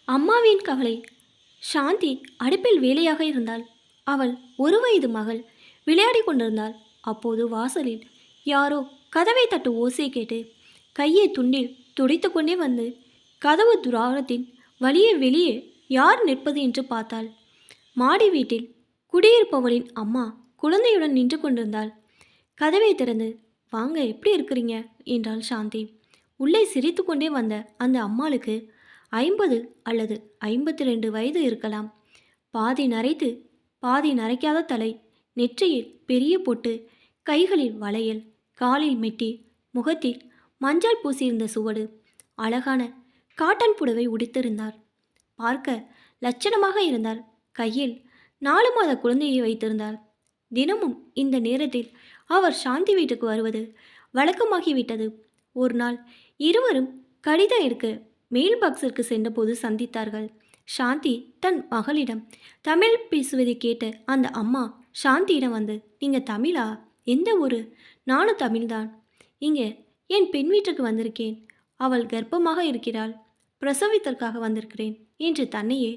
அம்மாவின் கவலை. சாந்தி அடுப்பில் வேலையாக இருந்தாள். அவள் 1 வயது மகள் விளையாடி கொண்டிருந்தாள். அப்போது வாசலில் யாரோ கதவை தட்டு ஓசை கேட்டு கையை துண்டில் துடைத்து கொண்டே வந்து கதவு துவாரத்தின் வழியே வெளியே யார் நிற்பது என்று பார்த்தாள். மாடி வீட்டில் குடியிருப்பவளின் அம்மா குழந்தையுடன் நின்று கொண்டிருந்தாள். கதவை திறந்து, வாங்க, எப்படி இருக்கிறீங்க என்றாள் சாந்தி. உள்ளே சிரித்து கொண்டே வந்த அந்த அம்மாளுக்கு 50 அல்லது 52 வயது இருக்கலாம். பாதி நரைத்து பாதி நரைக்காத தலை, நெற்றியில் பெரிய பொட்டு, கைகளில் வளையல், காலில் மெட்டி, முகத்தில் மஞ்சள் பூசியிருந்த சுவடு. அழகான காட்டன் புடவை உடுத்திருந்தார். பார்க்க லட்சணமாக இருந்தார். கையில் 4 மாத குழந்தையை வைத்திருந்தார். தினமும் இந்த நேரத்தில் அவர் சாந்தி வீட்டுக்கு வருவது வழக்கமாகிவிட்டது. ஒரு நாள் இருவரும் கடிதம் எடுக்க மெயில் பாக்ஸிற்கு சென்றபோது சந்தித்தார்கள். சாந்தி தன் மகளிடம் தமிழ் பேசுவதை கேட்ட அந்த அம்மா சாந்தியிடம் வந்து, நீங்கள் தமிழா? எந்த ஊர்? நானும் தமிழ்தான். இங்கே என் பெண் வீட்டுக்கு வந்திருக்கேன். அவள் கர்ப்பமாக இருக்கிறாள். பிரசவித்தற்காக வந்திருக்கிறேன் என்று தன்னையே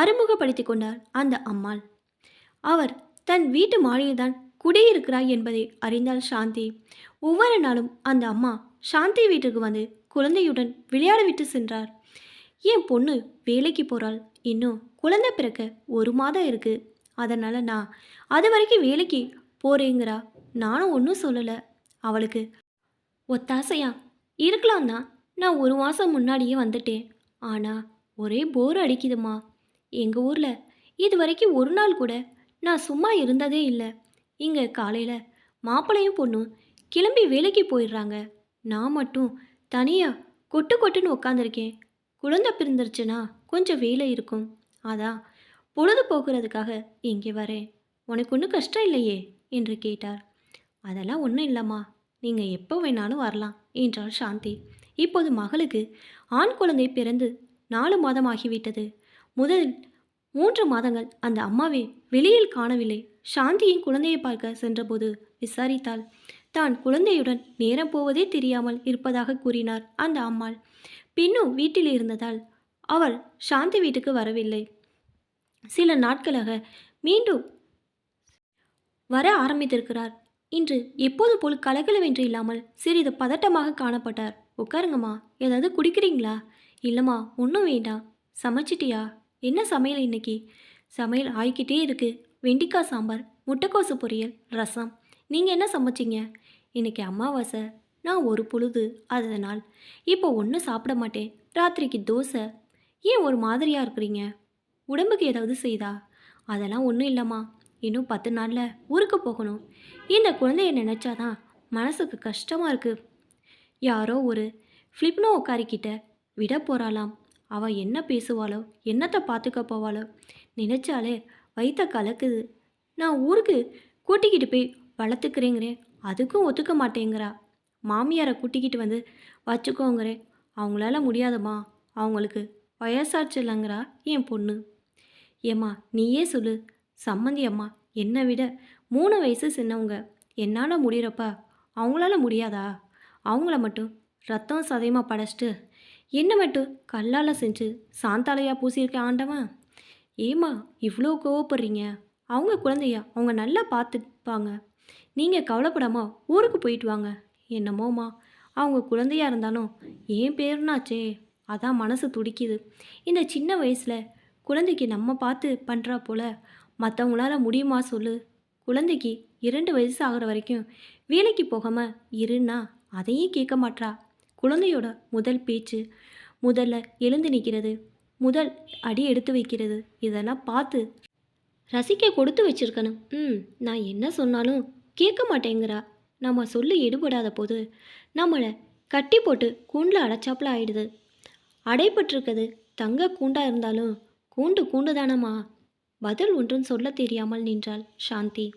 அறிமுகப்படுத்தி கொண்டார் அந்த அம்மாள். அவர் தன் வீட்டு மாடியில்தான் குடியிருக்கிறாய் என்பதை அறிந்தாள் சாந்தி. ஒவ்வொரு நாளும் அந்த அம்மா சாந்தி வீட்டுக்கு வந்து குழந்தையுடன் விளையாட விட்டு சென்றார். என் பொண்ணு வேலைக்கு போகிறாள். இன்னும் குழந்தை பிறக்க 1 மாதம் இருக்குது. அதனால் நான் அது வரைக்கும் வேலைக்கு போகிறேங்கிறா. நானும் ஒன்றும் சொல்லலை. அவளுக்கு ஒத்தாசையா இருக்கலாம் தான் நான் 1 மாதம் முன்னாடியே வந்துட்டேன். ஆனால் ஒரே போர் அடிக்குதுமா. எங்கள் ஊரில் இது வரைக்கும் ஒரு நாள் கூட நான் சும்மா இருந்ததே இல்லை. இங்கே காலையில் மாப்பிள்ளையும் பொண்ணும் கிளம்பி வேலைக்கு போயிடுறாங்க. நான் மட்டும் தனியாக கொட்டு கொட்டுன்னு உட்காந்துருக்கேன். குழந்தை பிறந்துருச்சுன்னா கொஞ்சம் வேலை இருக்கும். அதான் பொழுது போக்குறதுக்காக இங்கே வரேன். உனக்கு ஒன்றும் கஷ்டம் இல்லையே என்று கேட்டார். அதெல்லாம் ஒன்றும் இல்லைம்மா, நீங்கள் எப்போ வேணாலும் வரலாம் என்றாள் சாந்தி. இப்போது மகளுக்கு ஆண் குழந்தை பிறந்து 4 மாதம் ஆகிவிட்டது. முதல் 3 மாதங்கள் அந்த அம்மாவை வெளியில் காணவில்லை. சாந்தியின் குழந்தையை பார்க்க சென்றபோது விசாரித்தாள். தான் குழந்தையுடன் நேரம் போவதே தெரியாமல் இருப்பதாக கூறினார் அந்த அம்மாள். பின்னும் வீட்டில் இருந்ததால் அவள் சாந்தி வீட்டுக்கு வரவில்லை. சில நாட்களாக மீண்டும் வர ஆரம்பித்திருக்கிறார். இன்று எப்போது போல் கலகலவென்று இல்லாமல் சிறிது பதட்டமாக காணப்பட்டார். உட்காருங்கம்மா, ஏதாவது குடிக்கிறீங்களா? இல்லைம்மா, ஒன்றும் வேண்டாம். சமைச்சிட்டியா? என்ன சமையல் இன்னைக்கு? சமையல் ஆகிக்கிட்டே இருக்கு. வெண்டிக்காய் சாம்பார், முட்டைக்கோசு பொரியல், ரசம். நீங்கள் என்ன சமைச்சிங்க? இன்னைக்கு அமாவாசை, நான் ஒரு பொழுது, அதனால் இப்போ ஒன்றும் சாப்பிட மாட்டேன். ராத்திரிக்கு தோசை. ஏன் ஒரு மாதிரியாக இருக்கிறீங்க? உடம்புக்கு ஏதாவது செய்தா? அதெல்லாம் ஒன்றும் இல்லைம்மா. இன்னும் 10 நாளில் ஊருக்கு போகணும். இந்த குழந்தைய நினச்சாதான் மனசுக்கு கஷ்டமாக இருக்குது. யாரோ ஒரு ஃப்ளிப்னோ உட்காரிக்கிட்ட விட போகிறாளாம். அவள் என்ன பேசுவாளோ, என்னத்தை பார்த்துக்க போவாளோ நினச்சாலே வயிற்ற கலக்குது. நான் ஊருக்கு கூட்டிக்கிட்டு போய் வளர்த்துக்கிறேங்கிறேன், அதுக்கும் ஒத்துக்க மாட்டேங்கிறா. மாமியாரை கூட்டிக்கிட்டு வந்து வச்சுக்கோங்கிறேன், அவங்களால முடியாதம்மா. அவங்களுக்கு வயசாச்சு இல்லைங்கிறா என் பொண்ணு. ஏம்மா, நீயே சொல்லு. சம்மந்தி அம்மா என்னை விட 3 வயசு சின்னவங்க. என்னால் முடிகிறப்பா அவங்களால முடியாதா? அவங்கள மட்டும் ரத்தம் சதையமாக படைச்சிட்டு என்னை மட்டும் கல்லால் செஞ்சு சாந்தாலையாக பூசியிருக்க ஆண்டவன். ஏம்மா இவ்வளோ கோவப்படுறீங்க? அவங்க குழந்தையா, அவங்க நல்லா பார்த்துப்பாங்க. நீங்கள் கவலைப்படாமல் ஊருக்கு போயிட்டு வாங்க. என்னமோம்மா, அவங்க குழந்தையாக இருந்தாலும் என் பேருனாச்சே, அதான் மனசு துடிக்குது. இந்த சின்ன வயசில் குழந்தைக்கு நம்ம பார்த்து பண்ணுறா போல் மற்றவங்களால முடியுமா சொல்லு? குழந்தைக்கு 2 வயசு ஆகிற வரைக்கும் வேலைக்கு போகாமல் இருன்னா அதையும் கேட்க மாட்றா. குழந்தையோட முதல் பேச்சு, முதல்ல எழுந்து நிற்கிறது, முதல் அடி எடுத்து வைக்கிறது, இதெல்லாம் பார்த்து ரசிக்க கொடுத்து வச்சிருக்கணும். நான் என்ன சொன்னாலும் கேட்க மாட்டேங்கிறா. நம்ம சொல்லி எடுபடாத போது நம்மளை கட்டி போட்டு கூண்டில் அடைச்சாப்புல ஆயிடுது. அடைப்பட்டிருக்கிறது தங்க கூண்டாக இருந்தாலும் கூண்டு கூண்டு தானம்மா. பதில் ஒன்றும் சொல்ல தெரியாமல் நின்றாள் சாந்தி.